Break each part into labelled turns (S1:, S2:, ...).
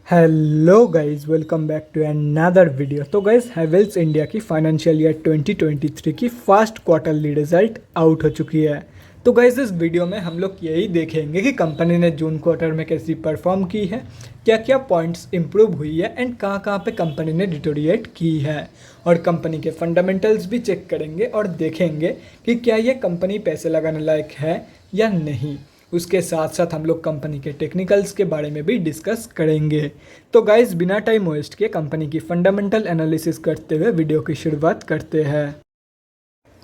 S1: Hello guys, welcome back to another video. तो guys, Havells India की financial year 2023 की first quarterly result out हो चुकी है। तो गाइस, इस वीडियो में हम लोग यही देखेंगे कि कंपनी ने जून क्वार्टर में कैसी परफॉर्म की है, क्या क्या पॉइंट्स इंप्रूव हुई है एंड कहाँ कहाँ पे कंपनी ने डिटोरिएट की है, और कंपनी के फंडामेंटल्स भी चेक करेंगे और देखेंगे कि क्या ये कंपनी पैसे लगाने लायक है या नहीं। उसके साथ साथ हम लोग कंपनी के टेक्निकल्स के बारे में भी डिस्कस करेंगे। तो गाइस, बिना टाइम वेस्ट किए कंपनी की फंडामेंटल एनालिसिस करते हुए वीडियो की शुरुआत करते हैं।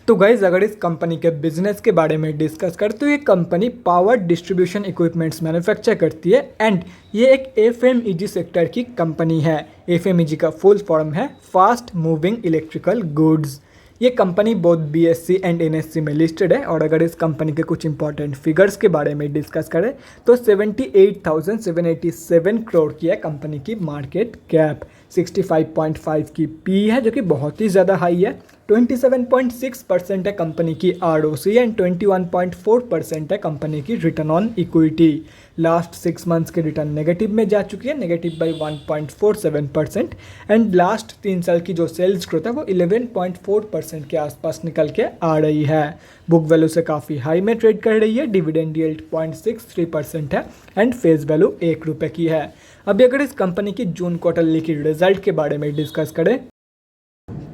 S1: तो गाइज, अगर इस कंपनी के बिजनेस के बारे में डिस्कस करें तो ये company power distribution equipments manufacture करती है एंड ये एक एफएमईजी सेक्टर की कंपनी है। एफएमईजी का फुल फॉर्म है फास्ट मूविंग इलेक्ट्रिकल गुड्स। ये कंपनी बहुत बीएससी एंड एनएससी में लिस्टेड है। और अगर इस कंपनी के कुछ इंपॉर्टेंट फिगर्स के बारे में डिस्कस करें तो 78,787 करोड़ की है कंपनी की मार्केट कैप। 65.5 की पी है जो कि बहुत ही ज़्यादा हाई है। 27.6% है कंपनी की आरओसी एंड 21.4% है कंपनी की return on equity. Last 6 months के रिटर्न नेगेटिव में जा चुकी है, नेगेटिव बाई 1.47%। एंड लास्ट 3 साल की जो सेल्स ग्रोथ है वो 11.4% के आसपास निकल के आ रही है। बुक वैल्यू से काफ़ी हाई में ट्रेड कर रही है। डिविडेंड यील्ड 0.63% है एंड फेस वैल्यू ₹1 की है। अभी अगर इस कंपनी की जून क्वार्टरली की रिजल्ट के बारे में डिस्कस करें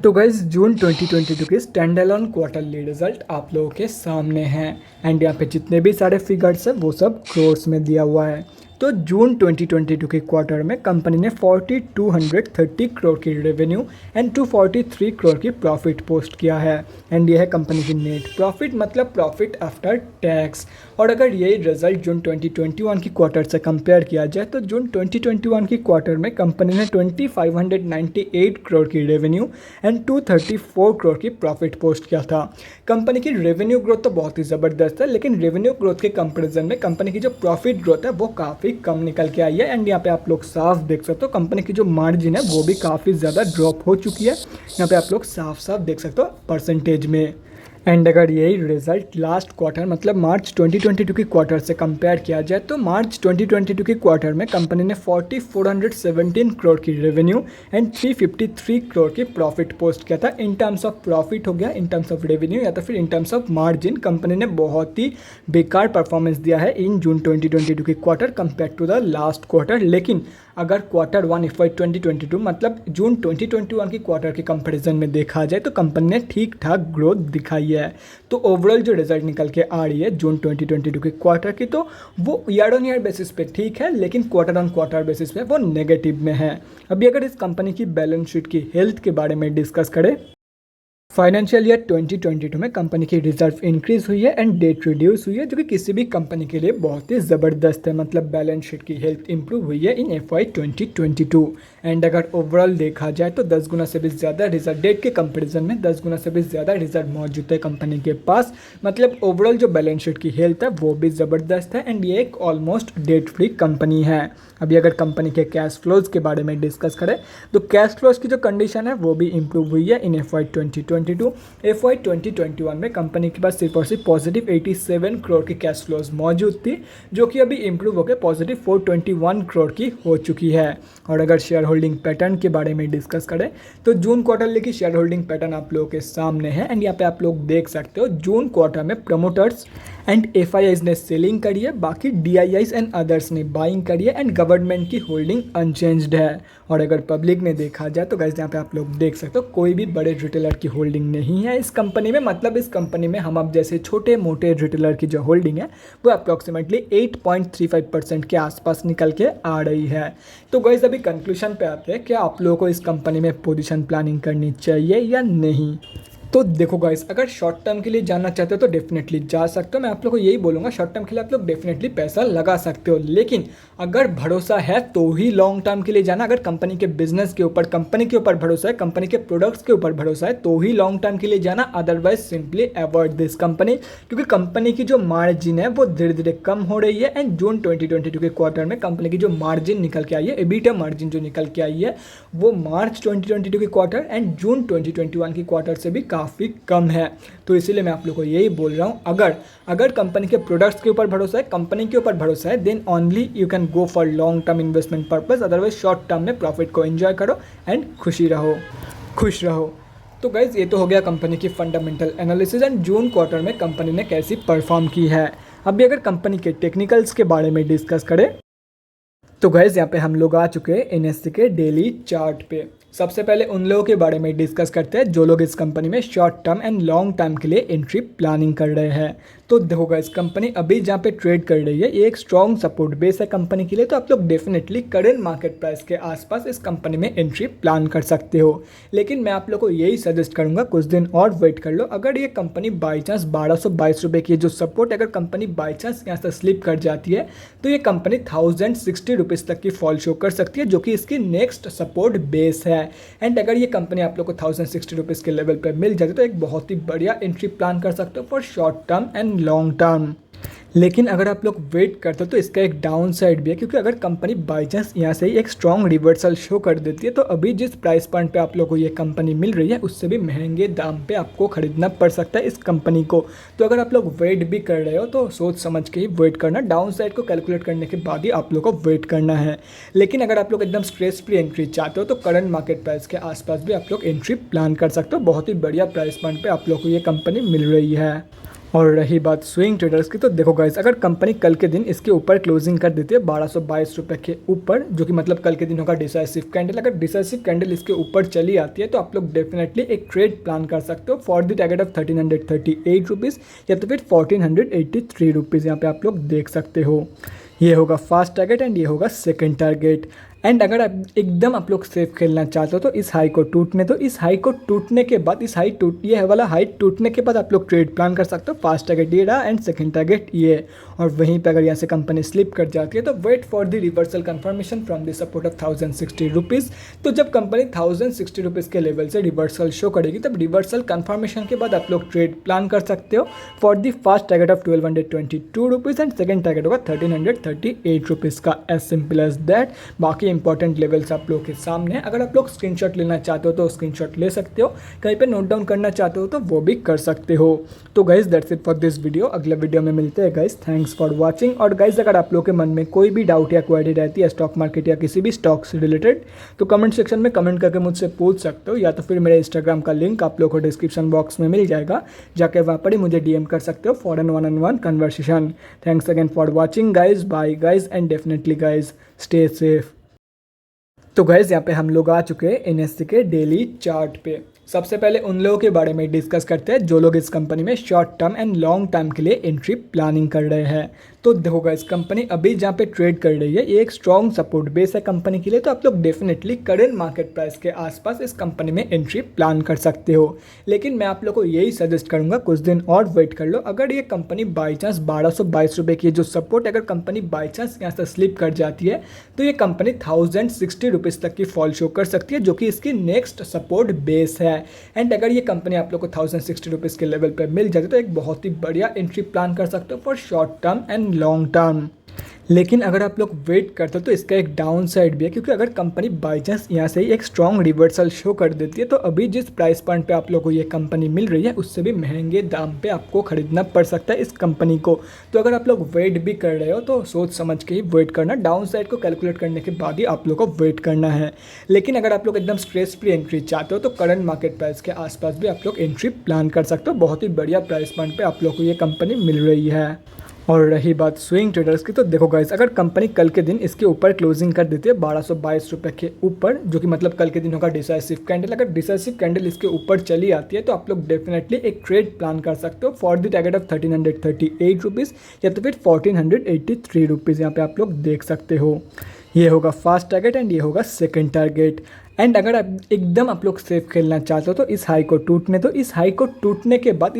S1: तो गाइज, जून 2022 की स्टैंड अलोन क्वार्टरली रिजल्ट आप लोगों के सामने हैं एंड यहाँ पे जितने भी सारे फिगर्स हैं वो सब क्रोर्स में दिया हुआ है। तो जून 2022 के क्वार्टर में कंपनी ने 4230 करोड़ की रेवेन्यू एंड 243 करोड़ की प्रॉफिट पोस्ट किया है एंड ये है कंपनी की नेट प्रॉफिट, मतलब प्रॉफिट आफ्टर टैक्स। और अगर यही रिजल्ट जून 2021 की क्वार्टर से कंपेयर किया जाए तो जून 2021 की क्वार्टर में कंपनी ने 2598 करोड़ की रेवेन्यू एंड 234 करोड़ की प्रॉफिट पोस्ट किया था। कंपनी की रेवेन्यू ग्रोथ तो बहुत ही ज़बरदस्त है, लेकिन रेवेन्यू ग्रोथ के कंपैरिजन में कंपनी की जो प्रॉफिट ग्रोथ है वो काफ़ी कम निकल के आई है। एंड यहाँ पे आप लोग साफ देख सकते हो कंपनी की जो मार्जिन है वो भी काफ़ी ज़्यादा ड्रॉप हो चुकी है। यहाँ पे आप लोग साफ साफ देख सकते हो परसेंटेज में। एंड अगर यही रिजल्ट लास्ट क्वार्टर मतलब मार्च 2022 की क्वार्टर से कंपेयर किया जाए तो मार्च 2022 की क्वार्टर में कंपनी ने 4417 करोड़ की रेवेन्यू एंड 353 करोड़ की प्रॉफिट पोस्ट किया था। इन टर्म्स ऑफ प्रॉफिट हो गया, इन टर्म्स ऑफ रेवेन्यू या तो फिर in terms of margin company ने बहुत ही बेकार परफॉर्मेंस दिया है इन जून 2022 की quarter compare to the last quarter. लेकिन अगर क्वार्टर 1 FY 2022 मतलब जून 2021 की क्वार्टर के कंपैरिजन में देखा जाए तो कंपनी ने ठीक ठाक ग्रोथ दिखाई है। तो ओवरऑल जो रिजल्ट निकल के आ रही है जून 2022 के क्वार्टर की तो वो ईयर ऑन ईयर बेसिस पे ठीक है, लेकिन क्वार्टर ऑन क्वार्टर बेसिस पे वो नेगेटिव में है। अभी अगर इस कंपनी की बैलेंस शीट की हेल्थ के बारे में डिस्कस करें, फाइनेंशियल ईयर 2022 में कंपनी की रिजर्व इंक्रीज हुई है एंड डेट रिड्यूस हुई है, जो कि किसी भी कंपनी के लिए बहुत ही ज़बरदस्त है। मतलब बैलेंस शीट की हेल्थ इंप्रूव हुई है इन FY 2022। एंड अगर ओवरऑल देखा जाए तो 10 गुना से भी ज़्यादा रिजर्व, डेट के कंपैरिजन में 10 गुना से भी ज़्यादा रिजर्व मौजूद है कंपनी के पास। मतलब ओवरऑल जो बैलेंस शीट की हेल्थ है वो भी ज़बरदस्त है एंड ये एक ऑलमोस्ट डेट फ्री कंपनी है। अभी अगर कंपनी के कैश फ्लोज के बारे में डिस्कस करें तो कैश फ्लोज की जो कंडीशन है वो भी इंप्रूव हुई है इन FY 2022। FY 2021 में कंपनी के पास सिर्फ और सिर्फ पॉजिटिव 87 करोड़ की कैश फ्लोज मौजूद थी, जो कि अभी इंप्रूव होकर पॉजिटिव 421 करोड़ की हो चुकी है। और अगर शेयर होल्डिंग पैटर्न के बारे में डिस्कस करें तो जून क्वार्टरली की शेयर होल्डिंग पैटर्न आप लोगों के सामने है एंड यहाँ पे आप लोग देख सकते हो जून क्वार्टर में प्रमोटर्स एंड FIIs ने सेलिंग करी है, बाकी DIIs एंड अदर्स ने बाइंग करी है एंड गवर्नमेंट की होल्डिंग अनचेंज्ड है। और अगर पब्लिक में देखा जाए तो गाइस यहाँ पे आप लोग देख सकते हो कोई भी बड़े रिटेलर की होल्डिंग नहीं है इस कंपनी में। मतलब इस कंपनी में हम अब जैसे छोटे मोटे रिटेलर की जो होल्डिंग है वो अप्रॉक्सीमेटली 8.35% के आसपास निकल के आ रही है। तो गाइस, अभी कंक्लूजन पे आते हैं, क्या आप लोगों को इस कंपनी में पोजीशन प्लानिंग करनी चाहिए या नहीं। तो देखो गाइस, अगर शॉर्ट टर्म के लिए जाना चाहते हो तो डेफिनेटली जा सकते हो। मैं आप लोगों को यही बोलूँगा, शॉर्ट टर्म के लिए आप लोग डेफिनेटली पैसा लगा सकते हो, लेकिन अगर भरोसा है तो ही लॉन्ग टर्म के लिए जाना। अगर कंपनी के बिजनेस के ऊपर, कंपनी के ऊपर भरोसा है, कंपनी के प्रोडक्ट्स के ऊपर भरोसा है तो ही लॉन्ग टर्म के लिए जाना। Otherwise simply avoid this company, क्योंकि कंपनी की जो मार्जिन है वो धीरे धीरे कम हो रही है। एंड जून 2022 के क्वार्टर में कंपनी की जो मार्जिन निकल के आई है, EBITDA मार्जिन जो निकल के आई है वो मार्च 2022 के क्वार्टर एंड जून 2021 की क्वार्टर से भी काफ़ी कम है। तो इसीलिए मैं आप लोग को यही बोल रहा हूँ, अगर कंपनी के प्रोडक्ट्स के ऊपर भरोसा है, कंपनी के ऊपर भरोसा है, then only you can go for long term investment purpose. Otherwise short term में प्रॉफिट को एंजॉय करो एंड खुश रहो। तो गाइज़ ये तो हो गया कंपनी की fundamental analysis and June quarter में कंपनी ने कैसी परफॉर्म की है। अभी अगर कंपनी के टेक्निकल्स के बारे में डिस्कस करें तो गाइज़ यहाँ पे हम लोग आ चुके हैं एनएससी के डेली चार्ट पे। सबसे पहले उन लोगों के बारे में डिस्कस करते हैं जो लोग इस कंपनी में short term and long term के लिए एंट्री प्लानिंग कर रहे हैं। तो देखो गाइस, कंपनी अभी जहाँ पे ट्रेड कर रही है ये एक स्ट्रॉन्ग सपोर्ट बेस है कंपनी के लिए। तो आप लोग डेफिनेटली करेंट मार्केट प्राइस के आसपास इस कंपनी में एंट्री प्लान कर सकते हो। लेकिन मैं आप लोग को यही सजेस्ट करूंगा कुछ दिन और वेट कर लो। अगर ये कंपनी बाई चांस 1222 रुपये की जो सपोर्ट, अगर कंपनी बाई चांस यहाँ से स्लिप कर जाती है तो ये कंपनी 1060 रुपीज़ तक की फॉल शो कर सकती है, जो कि इसकी नेक्स्ट सपोर्ट बेस है। एंड अगर ये कंपनी आप लोग को 1060 रुपीज़ के लेवल पे मिल जाती है तो एक बहुत ही बढ़िया एंट्री प्लान कर सकते हो for short term and long term. लेकिन अगर आप लोग वेट करते हो तो इसका एक डाउन साइड भी है, क्योंकि अगर कंपनी बाई चांस यहाँ से ही एक स्ट्रॉन्ग रिवर्सल शो कर देती है तो अभी जिस प्राइस पॉइंट पे आप लोग को ये कंपनी मिल रही है उससे भी महंगे दाम पे आपको खरीदना पड़ सकता है इस कंपनी को। तो अगर आप लोग वेट भी कर रहे हो तो सोच समझ के ही वेट करना, डाउन साइड को कैलकुलेट करने के बाद ही आप लोग को वेट करना है। लेकिन अगर आप लोग एकदम स्ट्रेस फ्री एंट्री चाहते हो तो करंट मार्केट प्राइस के आसपास भी आप लोग एंट्री प्लान कर सकते हो। बहुत ही बढ़िया प्राइस पॉइंट पर आप लोग को ये कंपनी मिल रही है। और रही बात स्विंग ट्रेडर्स की, तो देखो गाइस, अगर कंपनी कल के दिन इसके ऊपर क्लोजिंग कर देती है 1222 रुपये के ऊपर, जो कि मतलब कल के दिन होगा डिसाइसिव कैंडल, अगर डिसाइसिव कैंडल इसके ऊपर चली आती है तो आप लोग डेफिनेटली एक ट्रेड प्लान कर सकते हो for the target of 1338 rupees या तो फिर 1483 रुपीज़। यहाँ पे आप लोग देख सकते हो, ये होगा फर्स्ट टारगेट एंड ये होगा सेकेंड टारगेट। एंड अगर आप एकदम आप लोग सेफ खेलना चाहते हो तो इस हाई को टूटने के बाद ये वाला हाई टूटने के बाद आप लोग ट्रेड प्लान कर सकते हो। फर्स्ट टारगेट ये रहा एंड सेकंड टारगेट ये। और वहीं पे अगर यहाँ से कंपनी स्लिप कर जाती है तो wait for the reversal confirmation from the support of 1060 rupees. तो जब कंपनी 1060 रुपीज़ के लेवल से रिवर्सल शो करेगी तब रिवर्सल कंफर्मेशन के बाद आप लोग ट्रेड प्लान कर सकते हो for the first target of 1222 rupees and second target होगा 1338 रुपीज़ का। As simple as that. बाकी इंपॉर्टेंट लेवल्स आप लोग के सामने, अगर आप लोग स्क्रीनशॉट लेना चाहते हो तो स्क्रीनशॉट ले सकते हो, कहीं पे नोट डाउन करना चाहते हो तो वो भी कर सकते हो। तो guys that's it for this video. अगले वीडियो में मिलते हैं गाइज। Thanks for watching. और गाइज अगर आप लोग के मन में कोई भी डाउट या क्वेरी रहती है स्टॉक मार्केट या किसी भी स्टॉक से रिलेटेड तो कमेंट सेक्शन में कमेंट करके मुझसे पूछ सकते हो, या तो फिर मेरे इंस्टाग्राम का लिंक आप लोग को डिस्क्रिप्शन बॉक्स में मिल जाएगा, जाके वहाँ पर ही मुझे DM कर सकते हो for an 1-on-1 conversation. Thanks again for watching guys. Bye guys and definitely guys stay safe. तो गाइज यहाँ पे हम लोग आ चुके हैं एनएससी के डेली चार्ट पे। सबसे पहले उन लोगों के बारे में डिस्कस करते हैं जो लोग इस कंपनी में short term and long term के लिए एंट्री प्लानिंग कर रहे हैं। तो देखो गाइस, कंपनी अभी जहाँ पे ट्रेड कर रही है ये एक स्ट्रॉन्ग सपोर्ट बेस है कंपनी के लिए। तो आप लोग डेफिनेटली करेंट मार्केट प्राइस के आसपास इस कंपनी में एंट्री प्लान कर सकते हो। लेकिन मैं आप लोग को यही सजेस्ट करूंगा कुछ दिन और वेट कर लो। अगर ये कंपनी बाई चांस 1222 रुपये की जो सपोर्ट, अगर कंपनी बाई चांस यहाँ से स्लिप कर जाती है तो ये कंपनी 1060 रुपीज़ तक की फॉल शो कर सकती है, जो कि इसकी नेक्स्ट सपोर्ट बेस है। एंड अगर ये कंपनी आप लोग को 1060 रुपीज़ के लेवल पर मिल जाती है तो एक बहुत ही बढ़िया एंट्री प्लान कर सकते हो for short term and long term. लेकिन अगर आप लोग वेट करते हो तो इसका एक डाउन साइड भी है, क्योंकि अगर कंपनी बाई चांस यहाँ से ही एक स्ट्रॉन्ग रिवर्सल शो कर देती है तो अभी जिस प्राइस पॉइंट पे आप लोग को ये कंपनी मिल रही है उससे भी महंगे दाम पे आपको खरीदना पड़ सकता है इस कंपनी को। तो अगर आप लोग वेट भी कर रहे हो तो सोच समझ के ही वेट करना, डाउन साइड को कैलकुलेट करने के बाद ही आप लोग को वेट करना है। लेकिन अगर आप लोग एकदम स्ट्रेस फ्री एंट्री चाहते हो तो करंट मार्केट प्राइस के आसपास भी आप लोग एंट्री प्लान कर सकते हो। बहुत ही बढ़िया प्राइस पॉइंट पर आप लोग को ये कंपनी मिल रही है। और रही बात स्विंग ट्रेडर्स की, तो देखो गाइस, अगर कंपनी कल के दिन इसके ऊपर क्लोजिंग कर देती है 1222 रुपये के ऊपर, जो कि मतलब कल के दिन होगा डिसाइसिव कैंडल, अगर डिसाइसिव कैंडल इसके ऊपर चली आती है तो आप लोग डेफिनेटली एक ट्रेड प्लान कर सकते हो for the target of 1338 rupees या तो फिर 1483 रुपीज़। यहाँ पे आप लोग देख सकते हो, ये होगा फर्स्ट टारगेट एंड ये होगा सेकेंड टारगेट। एंड अगर आप एकदम आप लोग सेफ खेलना चाहते हो तो इस हाई को टूटने के बाद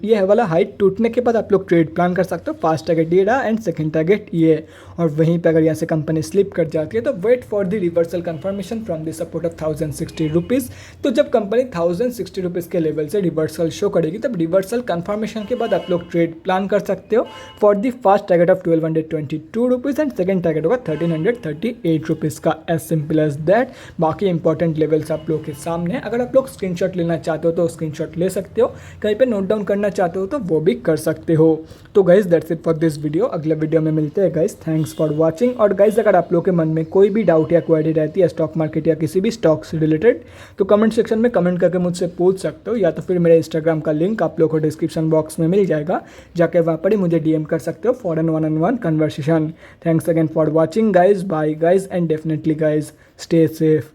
S1: ये वाला हाई टूटने के बाद आप लोग ट्रेड प्लान कर सकते हो। फर्स्ट टारगेट ये रहा एंड सेकंड टारगेट ये। और वहीं पे अगर यहाँ से कंपनी स्लिप कर जाती है तो wait for the reversal confirmation from the support of 1060 rupees. तो जब कंपनी 1060 रुपीज़ के लेवल से रिवर्सल शो करेगी तब रिवर्सल कंफर्मेशन के बाद आप लोग ट्रेड प्लान कर सकते हो for the first target of 1222 rupees and second target होगा 1338 रुपीज़ का। As simple as that. बाकी इंपॉर्टेंट लेवल्स आप लोग के सामने है। अगर आप लोग स्क्रीनशॉट लेना चाहते हो तो स्क्रीनशॉट ले सकते हो, कहीं पे नोट डाउन करना चाहते हो तो वो भी कर सकते हो। तो guys that's it for this video, अगले वीडियो में मिलते हैं गाइज। Thanks for watching. और गाइज अगर आप लोग के मन में कोई भी डाउट या क्वेरी रहती है स्टॉक मार्केट या किसी भी स्टॉक से रिलेटेड, तो कमेंट सेक्शन में कमेंट करके मुझसे पूछ सकते हो, या तो फिर मेरे इंस्टाग्राम का लिंक आप लोग को डिस्क्रिप्शन बॉक्स में मिल जाएगा, जाके वहाँ पर ही मुझे डीएम कर सकते हो for an one-on-one conversation. Thanks again for watching guys, bye guys, and definitely guys stay safe.